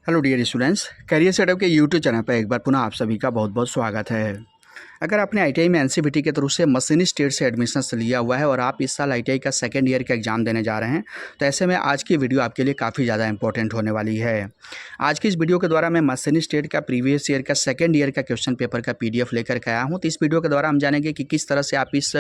Hello dear students, career setup के YouTube channel पर एक बार पुनः आप सभी का बहुत बहुत स्वागत है। अगर आपने आईटीआई में एनसीवीटी के थ्रू से मशीनिस्ट ट्रेड से एडमिशन लिया हुआ है और आप इस साल आईटीआई का सेकेंड ईयर का एग्जाम देने जा रहे हैं, तो ऐसे में आज की वीडियो आपके लिए काफ़ी ज़्यादा इंपॉर्टेंट होने वाली है। आज की इस वीडियो के द्वारा मैं मशीनिस्ट ट्रेड का प्रीवियस ईयर का सेकेंड ईयर का क्वेश्चन पेपर का पीडीएफ लेकर के आया हूँ। तो इस वीडियो के द्वारा हम जानेंगे कि किस तरह से आप इस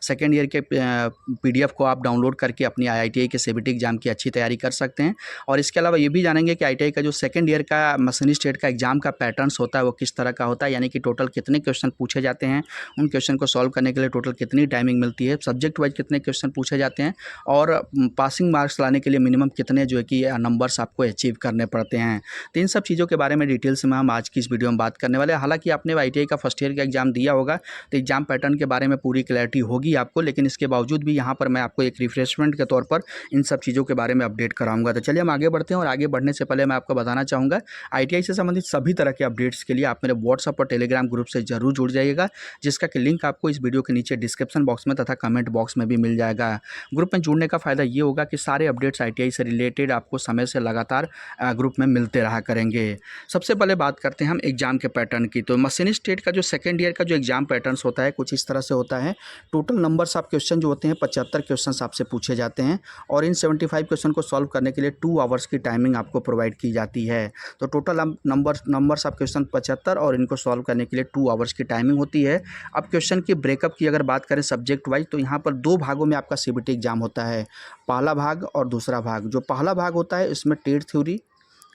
सेकेंड ईयर के पीडीएफ को आप डाउनलोड करके अपनी आईटीआई के सीबीटी एग्जाम की अच्छी तैयारी कर सकते हैं। और इसके अलावा ये भी जानेंगे कि आईटीआई का जो सेकेंड ईयर का मशीनिस्ट ट्रेड का एग्जाम का पैटर्न्स होता है वो किस तरह का होता है, यानी कि टोटल कितने क्वेश्चन पूछे जाते हैं, उन क्वेश्चन को सॉल्व करने के लिए टोटल कितनी टाइमिंग मिलती है, सब्जेक्ट वाइज कितने क्वेश्चन पूछे जाते हैं और पासिंग मार्क्स लाने के लिए मिनिमम कितने जो है कि नंबर्स आपको अचीव करने पड़ते हैं। तो इन सब चीज़ों के बारे में डिटेल्स में हम आज की इस वीडियो में बात करने वाले हैं। हालांकि आपने आईटीआई का फर्स्ट ईयर का एग्जाम दिया होगा तो एग्जाम पैटर्न के बारे में पूरी क्लैरिटी होगी आपको, लेकिन इसके बावजूद भी यहाँ पर मैं आपको एक रिफ्रेशमेंट के तौर पर इन सब चीज़ों के बारे में अपडेट कराऊंगा। तो चलिए हम आगे बढ़ते हैं और आगे बढ़ने से पहले मैं आपको बताना चाहूँगा आईटीआई से संबंधित सभी तरह के अपडेट्स के लिए आप मेरे व्हाट्सएप और टेलीग्राम ग्रुप से जरूर जुड़ जाइएगा, जिसका कि लिंक आपको इस वीडियो के नीचे डिस्क्रिप्शन बॉक्स में तथा कमेंट बॉक्स में भी मिल जाएगा। ग्रुप में जुड़ने का फ़ायदा ये होगा कि सारे अपडेट्स आईटीआई से रिलेटेड आपको समय से लगातार ग्रुप में मिलते रहा करेंगे। सबसे पहले बात करते हैं हम एग्जाम के पैटर्न की। तो मशीनिस्ट ट्रेड का जो सेकेंड ईयर का जो एग्जाम पैटर्न होता है कुछ इस तरह से होता है। टोटल नंबर्स ऑफ क्वेश्चन जो होते हैं 75 क्वेश्चन आपसे पूछे जाते हैं और इन 75 क्वेश्चन को सॉल्व करने के लिए 2 आवर्स की टाइमिंग आपको प्रोवाइड की जाती है। तो टोटल नंबर्स ऑफ क्वेश्चन 75 और इनको सॉल्व करने के लिए 2 आवर्स की टाइमिंग होती है। अब क्वेश्चन की ब्रेकअप की अगर बात करें सब्जेक्ट वाइज, तो यहाँ पर 2 भागों में आपका सीबीटी एग्जाम होता है, पहला भाग और दूसरा भाग। जो पहला भाग होता है इसमें trade theory,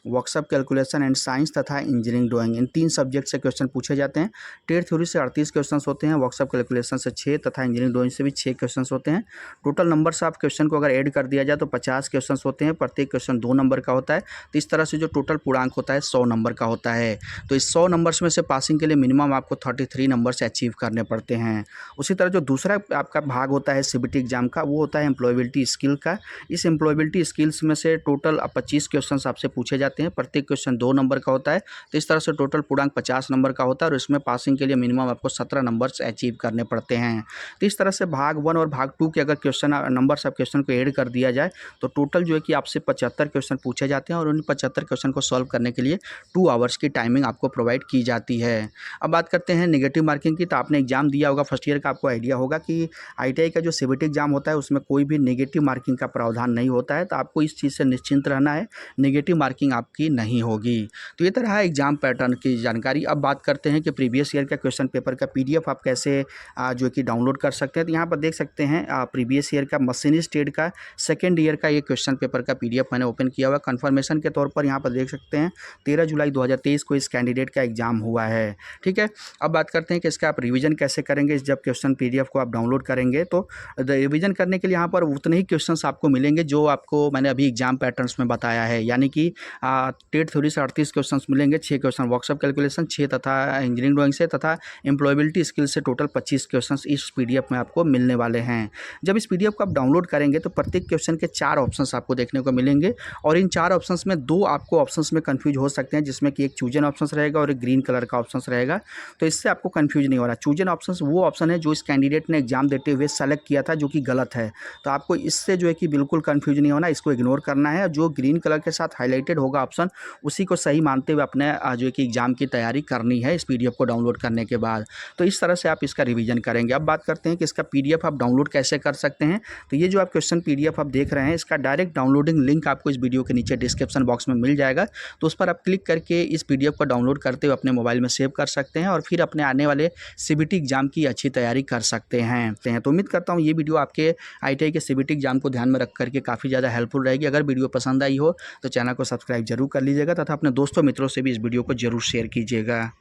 workshop calculation and science तथा इंजीनियरिंग ड्राइंग, इन 3 सब्जेक्ट से क्वेश्चन पूछे जाते हैं। ट्रेड थ्योरी से 38 क्वेश्चन होते हैं, वर्कशॉप कैलकुलेशन से 6 तथा इंजीनियरिंग ड्राइंग से भी 6 क्वेश्चन होते हैं। टोटल नंबर्स ऑफ क्वेश्चन को अगर ऐड कर दिया जाए तो 50 क्वेश्चन होते हैं, प्रत्येक क्वेश्चन 2 नंबर का होता है। तो इस तरह से जो टोटल पूर्णांक होता है 100 नंबर का होता है। तो इस 100 नंबर्स में से पासिंग के लिए मिनिमम आपको 33 नंबर से अचीव करने पड़ते हैं। उसी तरह जो दूसरा आपका भाग होता है सीबीटी एग्जाम का, वो होता है एम्प्लॉयबिलिटी स्किल का। इस एम्प्लॉयबिलिटी स्किल्स में से टोटल 25 क्वेश्चन आपसे पूछे जाते हैं, प्रत्येक क्वेश्चन 2 नंबर का होता है। तो इस तरह से टोटल पूर्णांक 50 नंबर का होता है और इसमें पासिंग के लिए मिनिमम आपको 17 नंबर्स अचीव करने पड़ते हैं। तो इस तरह से भाग 1 और भाग 2 के अगर क्वेश्चन नंबर्स ऑफ क्वेश्चन को ऐड कर दिया जाए तो टोटल जो है कि आपसे 75 क्वेश्चन पूछे जाते हैं और उन 75 क्वेश्चन को सॉल्व करने के लिए 2 आवर्स की टाइमिंग आपको प्रोवाइड की जाती है। अब बात करते हैं नेगेटिव मार्किंग की। तो आपने एग्जाम दिया होगा फर्स्ट ईयर का, आपको आइडिया होगा कि आईटीआई का जो सीबीटी एग्जाम होता है उसमें कोई भी नेगेटिव मार्किंग का प्रावधान नहीं होता है। तो आपको इस चीज़ से निश्चिंत रहना है, नेगेटिव मार्किंग आपकी नहीं होगी। तो ये तरह है एग्जाम पैटर्न की जानकारी। अब बात करते हैं कि प्रीवियस ईयर का क्वेश्चन पेपर का पीडीएफ आप कैसे जो कि डाउनलोड कर सकते हैं। तो यहाँ पर देख सकते हैं प्रीवियस ईयर का मशीनिस्ट ट्रेड का सेकेंड ईयर का ये क्वेश्चन पेपर का पीडीएफ मैंने ओपन किया हुआ। कन्फर्मेशन के तौर पर यहाँ पर देख सकते हैं 13 जुलाई 2023 को इस कैंडिडेट का एग्जाम हुआ है। ठीक है, अब बात करते हैं कि इसका आप रिवीजन कैसे करेंगे। जब क्वेश्चन पीडीएफ को आप डाउनलोड करेंगे तो रिवीजन करने के लिए यहाँ पर उतने ही क्वेश्चन आपको मिलेंगे जो आपको मैंने अभी एग्जाम पैटर्न्स में बताया है, यानी कि ट्रेड थ्योरी से 38 क्वेश्चन मिलेंगे, 6 क्वेश्चन वर्कशॉप कैलकुलेशन 6 तथा इंजीनियरिंग ड्राइंग से तथा एम्प्लॉयबिलिटी स्किल से टोटल 25 क्वेश्चन इस पीडीएफ में आपको मिलने वाले हैं। जब इस पीडीएफ को आप डाउनलोड करेंगे तो प्रत्येक क्वेश्चन के 4 ऑप्शंस आपको देखने को मिलेंगे और इन 4 ऑप्शंस में 2 आपको ऑप्शंस में कन्फ्यूज हो सकते हैं, जिसमें कि एक चूजन ऑप्शन रहेगा और एक ग्रीन कलर का ऑप्शन रहेगा। तो इससे आपको कन्फ्यूज नहीं हो रहा। चूजन ऑप्शन वो ऑप्शन है जो इस कैंडिडेट ने एग्जाम देते हुए सेलेक्ट किया था, जो कि गलत है। तो आपको इससे जो है कि बिल्कुल कन्फ्यूज नहीं होना, इसको इग्नोर करना है। जो ग्रीन कलर के साथ हाईलाइटेड होगा ऑप्शन, उसी को सही मानते हुए अपने जो कि एग्जाम की तैयारी करनी है इस पीडीएफ को डाउनलोड करने के बाद। तो इस तरह से आप इसका रिवीजन करेंगे। अब बात करते हैं कि इसका पीडीएफ आप डाउनलोड कैसे कर सकते हैं। तो ये जो आप क्वेश्चन पीडीएफ आप देख रहे हैं, इसका डायरेक्ट डाउनलोडिंग लिंक आपको इस वीडियो के नीचे डिस्क्रिप्शन बॉक्स में मिल जाएगा। तो उस पर आप क्लिक करके इस पीडीएफ को डाउनलोड करते हुए अपने मोबाइल में सेव कर सकते हैं और फिर अपने आने वाले सीबीटी एग्जाम की अच्छी तैयारी कर सकते हैं। तो उम्मीद करता हूँ ये वीडियो आपके आईटीआई के सीबीटी एग्जाम को ध्यान में रख करके काफ़ी ज़्यादा हेल्पफुल रहेगी। अगर वीडियो पसंद आई हो तो चैनल को सब्सक्राइब जरूर कर लीजिएगा तथा अपने दोस्तों मित्रों से भी इस वीडियो को जरूर शेयर कीजिएगा।